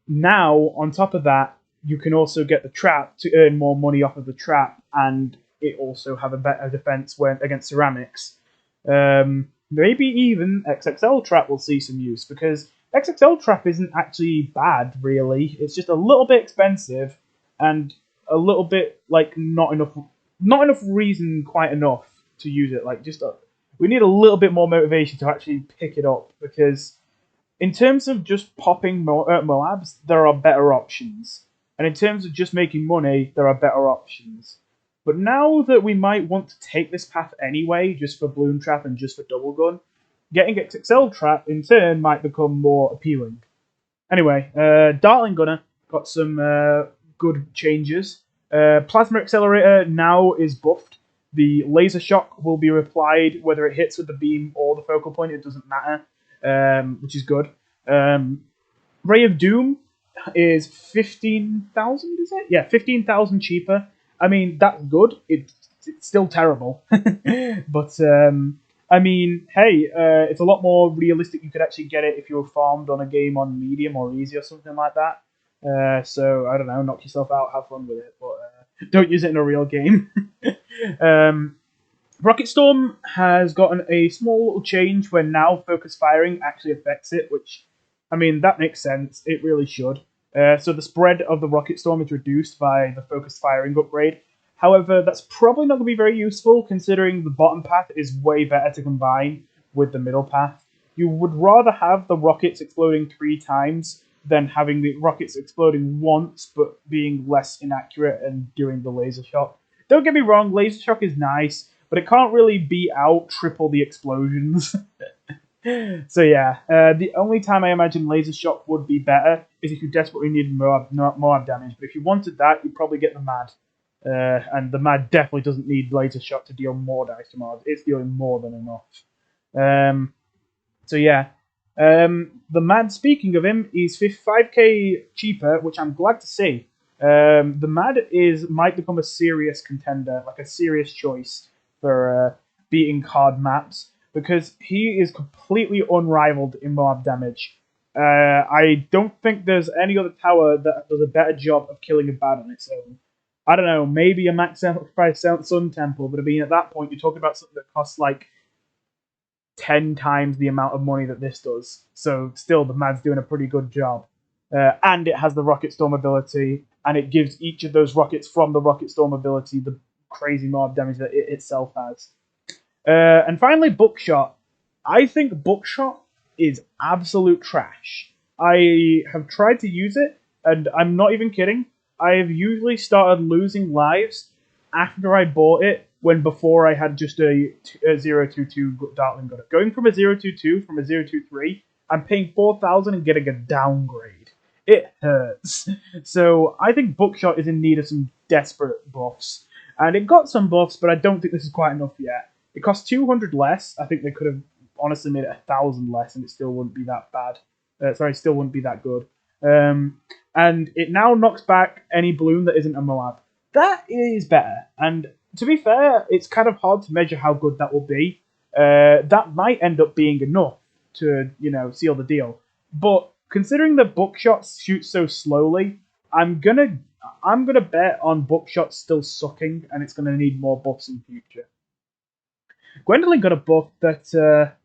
Now, on top of that, you can also get the trap to earn more money off of the trap, and it also have a better defense against ceramics. Maybe even XXL trap will see some use, because XXL trap isn't actually bad, really. It's just a little bit expensive, and a little bit, like, not enough reason quite enough to use it. Like, we need a little bit more motivation to actually pick it up, because in terms of just popping Moabs, there are better options. And in terms of just making money, there are better options. But now that we might want to take this path anyway, just for Bloom Trap and just for Double Gun, getting XXL Trap in turn might become more appealing. Anyway, Dartling Gunner got some good changes. Plasma Accelerator now is buffed. The Laser Shock will be replied whether it hits with the beam or the focal point, it doesn't matter, which is good. Ray of Doom is 15,000, is it? Yeah, 15,000 cheaper. I mean, that's good. It's still terrible. But, I mean, hey, it's a lot more realistic. You could actually get it if you were farmed on a game on medium or easy or something like that. So, I don't know, knock yourself out, have fun with it, but don't use it in a real game. um, Rocket Storm has gotten a small little change where now focus firing actually affects it, which, I mean, that makes sense. It really should. So the spread of the Rocket Storm is reduced by the focus firing upgrade. However, that's probably not going to be very useful considering the bottom path is way better to combine with the middle path. You would rather have the rockets exploding 3 times than having the rockets exploding once but being less inaccurate and doing the laser shock. Don't get me wrong, laser shock is nice, but it can't really beat out triple the explosions. So yeah, the only time I imagine laser shock would be better is if you desperately needed Moab damage. But if you wanted that, you'd probably get the Mad. And the Mad definitely doesn't need laser shock to deal more damage to Moab. It's dealing more than enough. So yeah, the Mad, speaking of him, is 5k cheaper, which I'm glad to see. The Mad might become a serious contender, like a serious choice for beating hard maps, because he is completely unrivaled in Moab damage. I don't think there's any other tower that does a better job of killing a bad on its own. I don't know, maybe a max sacrifice Sun Temple, but I mean, at that point, you're talking about something that costs like 10 times the amount of money that this does. So still, the Mad's doing a pretty good job. And it has the Rocket Storm ability, and it gives each of those rockets from the Rocket Storm ability the crazy mob damage that it itself has. And finally, Bookshop. I think Bookshop is absolute trash. I have tried to use it, and I'm not even kidding. I have usually started losing lives after I bought it, when before I had just a 022 Dartling gun. Going from a 022 from a 023, I'm paying 4,000 and getting a downgrade. It hurts. So I think Bookshot is in need of some desperate buffs. And it got some buffs, but I don't think this is quite enough yet. It costs 200 less. I think they could have honestly made it 1,000 less, and it still wouldn't be that bad. Still wouldn't be that good. And it now knocks back any bloom that isn't a Moab. That is better. And to be fair, it's kind of hard to measure how good that will be. That might end up being enough to, seal the deal. But considering that Bookshot shoots so slowly, I'm gonna bet on Bookshot still sucking, and it's gonna need more buffs in future. Gwendolyn got a buff that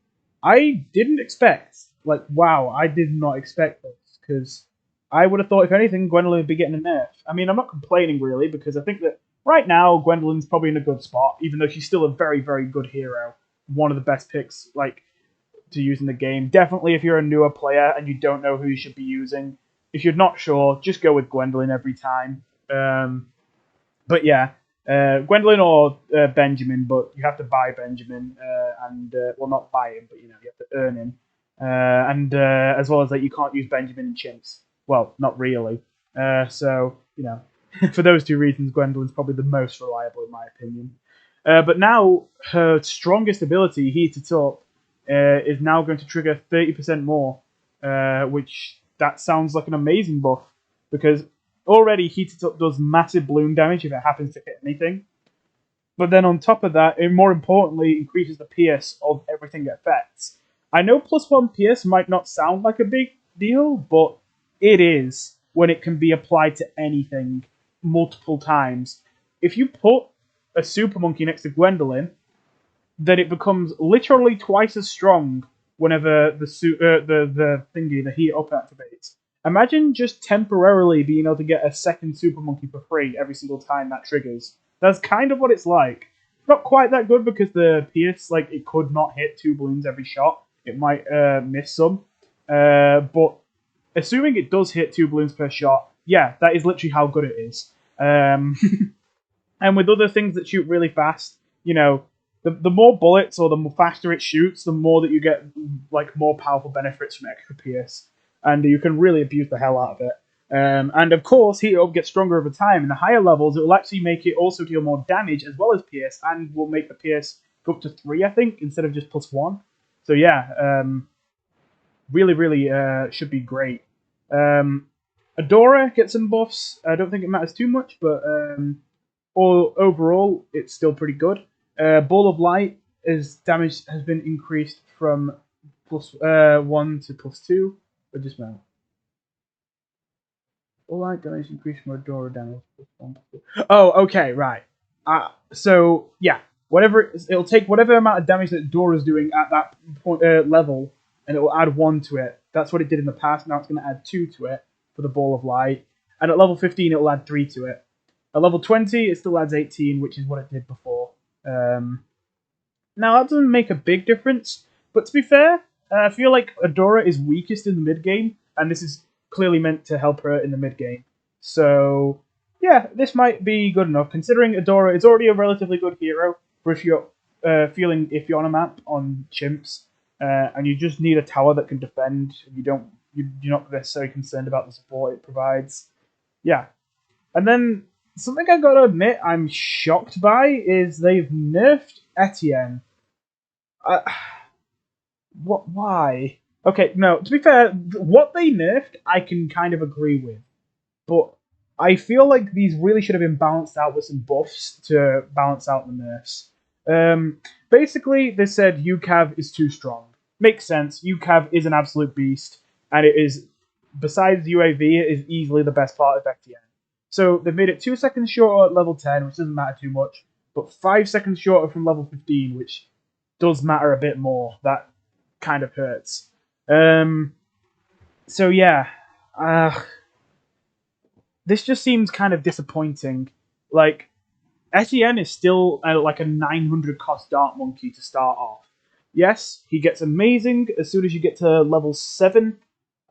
I didn't expect. Like, wow, I did not expect this, because I would have thought, if anything, Gwendolyn would be getting a nerf. I mean, I'm not complaining, really, because I think that right now, Gwendolyn's probably in a good spot, even though she's still a very, very good hero. One of the best picks, to use in the game. Definitely, if you're a newer player and you don't know who you should be using, if you're not sure, just go with Gwendolyn every time. But yeah, Gwendolyn or Benjamin, but you have to buy Benjamin, well, not buy him, but you have to earn him. And as well as that, you can't use Benjamin and chimps. Well, not really. So, for those two reasons, Gwendolyn's probably the most reliable in my opinion. But now, her strongest ability, Heat It Up, is now going to trigger 30% more, which that sounds like an amazing buff, because already Heat It Up does massive bloom damage if it happens to hit anything. But then on top of that, it more importantly increases the PS of everything it affects. I know +1 PS might not sound like a big deal, but it is when it can be applied to anything multiple times. If you put a Super Monkey next to Gwendolyn, then it becomes literally twice as strong whenever the Heat Up activates. Imagine just temporarily being able to get a second Super Monkey for free every single time that triggers. That's kind of what it's like. Not quite that good because the PS, it could not hit 2 balloons every shot. It might miss some. But assuming it does hit 2 balloons per shot, yeah, that is literally how good it is. And with other things that shoot really fast, the more bullets or the faster it shoots, the more that you get more powerful benefits from extra PS. And you can really abuse the hell out of it. And of course, Heat Up gets stronger over time. In the higher levels, it will actually make it also deal more damage as well as PS, and will make the PS go up to 3, I think, instead of just +1. So yeah, really, really should be great. Adora gets some buffs. I don't think it matters too much, but overall, it's still pretty good. Ball of Light is damage has been increased from +1 to +2. Or just now. Ball of Light damage increased from Adora damage +1 +2. Oh, okay, right. So yeah, whatever it'll take whatever amount of damage that Adora's doing at that point level, and it will add 1 to it. That's what it did in the past. Now it's going to add 2 to it for the Ball of Light. And at level 15, it will add 3 to it. At level 20, it still adds 18, which is what it did before. Now, that doesn't make a big difference, but to be fair, I feel like Adora is weakest in the mid-game, and this is clearly meant to help her in the mid-game. So, yeah, this might be good enough, considering Adora is already a relatively good hero for if you're feeling iffy on a map on chimps, and you just need a tower that can defend. You're not necessarily concerned about the support it provides. Yeah. And then something I gotta admit I'm shocked by is they've nerfed Etienne. What? Why? Okay, no. To be fair, what they nerfed I can kind of agree with, but I feel like these really should have been balanced out with some buffs to balance out the nerfs. Basically, they said UCAV is too strong. Makes sense. UCAV is an absolute beast, and it is, besides UAV, it is easily the best part of Etienne. So they've made it 2 seconds shorter at level 10, which doesn't matter too much, but 5 seconds shorter from level 15, which does matter a bit more. That kind of hurts. So yeah, this just seems kind of disappointing. Like, Etienne is still like a 900 cost Dart Monkey to start off. Yes, he gets amazing as soon as you get to level 7.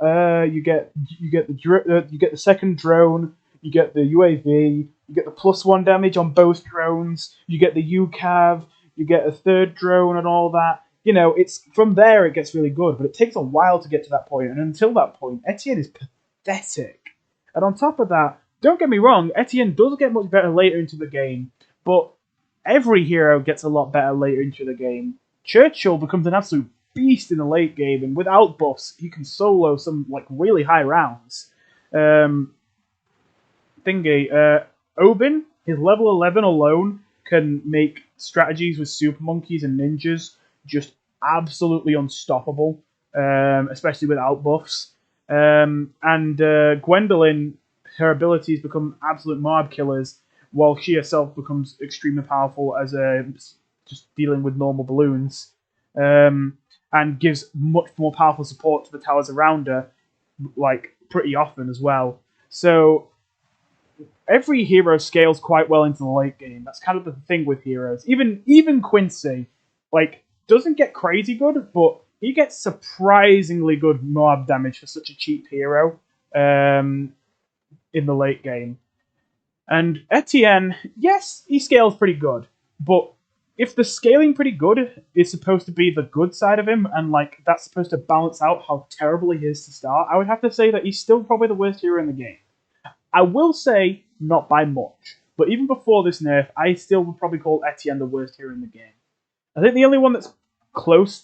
You get the second drone, you get the UAV, you get the +1 damage on both drones, you get the UCAV, you get a third drone and all that. You know, it's from there it gets really good, but it takes a while to get to that point, and until that point, Etienne is pathetic. And on top of that, don't get me wrong, Etienne does get much better later into the game, but every hero gets a lot better later into the game. Churchill becomes an absolute beast in the late game, and without buffs, he can solo some like really high rounds. Obin, his level 11 alone can make strategies with super monkeys and ninjas just absolutely unstoppable, especially without buffs. And Gwendolyn, her abilities become absolute mob killers, while she herself becomes extremely powerful as just dealing with normal balloons, and gives much more powerful support to the towers around her, like pretty often as well. So every hero scales quite well into the late game. That's kind of the thing with heroes. Even Quincy, like, doesn't get crazy good, but he gets surprisingly good mob damage for such a cheap hero in the late game. And Etienne, yes, he scales pretty good, but if the scaling pretty good is supposed to be the good side of him, and like that's supposed to balance out how terrible he is to start, I would have to say that he's still probably the worst hero in the game. I will say not by much, but even before this nerf, I still would probably call Etienne the worst hero in the game. I think the only one that's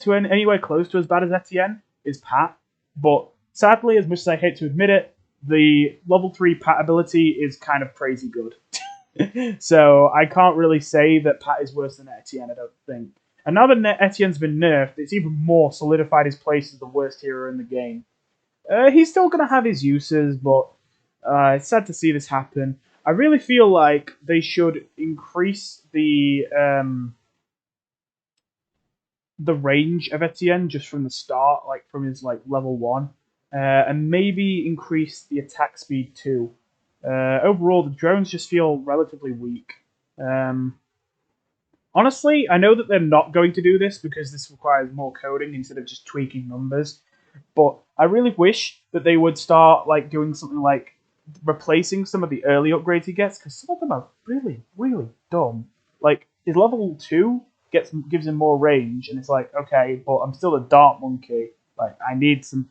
anywhere close to as bad as Etienne is Pat, but sadly, as much as I hate to admit it, the level 3 Pat ability is kind of crazy good. So I can't really say that Pat is worse than Etienne, I don't think. And now that Etienne's been nerfed, it's even more solidified his place as the worst hero in the game. He's still going to have his uses, but it's sad to see this happen. I really feel like they should increase the range of Etienne just from the start, like from his like level 1, and maybe increase the attack speed too. Overall, the drones just feel relatively weak. Honestly, I know that they're not going to do this because this requires more coding instead of just tweaking numbers, but I really wish that they would start like doing something like replacing some of the early upgrades he gets, because some of them are really, really dumb. Like, his level 2 gives him more range, and it's like, okay, but I'm still a Dart Monkey. Like, I need some,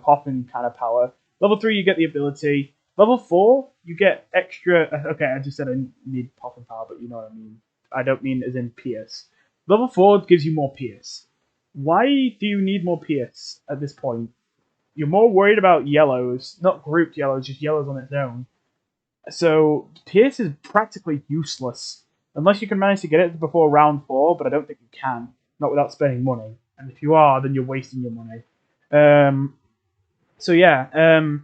popping kind of power. Level 3, you get the ability. Level 4, you get extra... Okay, I just said I need popping power, but you know what I mean. I don't mean as in Pierce. Level 4 gives you more Pierce. Why do you need more Pierce at this point? you're more worried about yellows, not grouped yellows, just yellows on its own. So Pierce is practically useless unless you can manage to get it before round 4, but I don't think you can, not without spending money. And if you are, then you're wasting your money. So yeah, and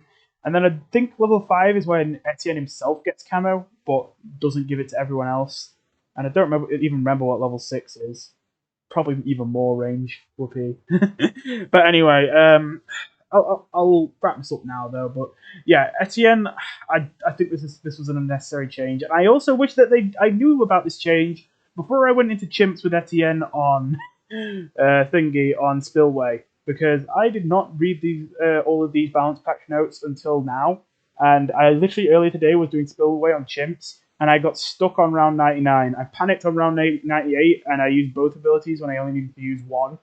then I think level 5 is when Etienne himself gets camo, but doesn't give it to everyone else. And I don't even remember what level 6 is. Probably even more range, whoopee. But anyway, I'll wrap this up now though. But yeah, Etienne, I think this was an unnecessary change, and I also wish that I knew about this change before I went into chimps with Etienne on thingy on Spillway, because I did not read these all of these balance patch notes until now, and I literally earlier today was doing Spillway on chimps, and I got stuck on round 99. I panicked on round 98, and I used both abilities when I only needed to use one,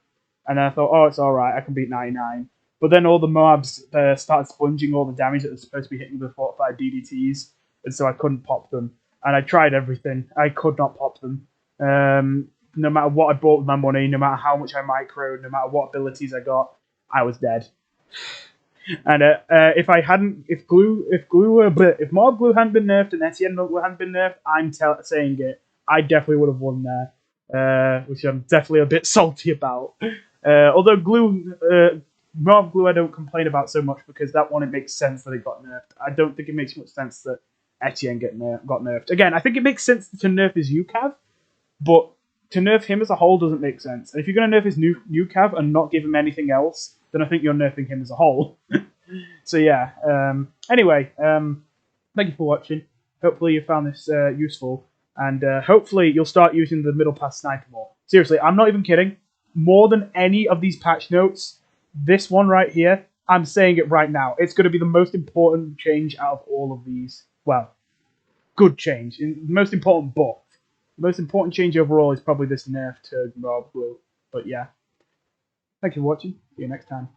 and then I thought, oh, it's alright, I can beat 99. But then all the mobs started sponging all the damage that was supposed to be hitting the fortified DDTs, and so I couldn't pop them. And I tried everything. I could not pop them. No matter what I bought with my money, no matter how much I microed, no matter what abilities I got, I was dead. And if Mob Glue hadn't been nerfed and Etienne hadn't been nerfed, I'm saying it, I definitely would have won there, which I'm definitely a bit salty about. Although Mob Glue I don't complain about so much, because that one it makes sense that it got nerfed. I don't think it makes much sense that Etienne got nerfed. Again, I think it makes sense to nerf his UCAV, but to nerf him as a whole doesn't make sense. And if you're going to nerf his new cav and not give him anything else, then I think you're nerfing him as a whole. So yeah. Anyway, thank you for watching. Hopefully you found this useful, and hopefully you'll start using the middle pass sniper more. Seriously, I'm not even kidding. More than any of these patch notes, this one right here, I'm saying it right now. It's going to be the most important change out of all of these. Well, good change. The most important buff. The most important change overall is probably this nerf to Mob Glue. But yeah. Thank you for watching. See you next time.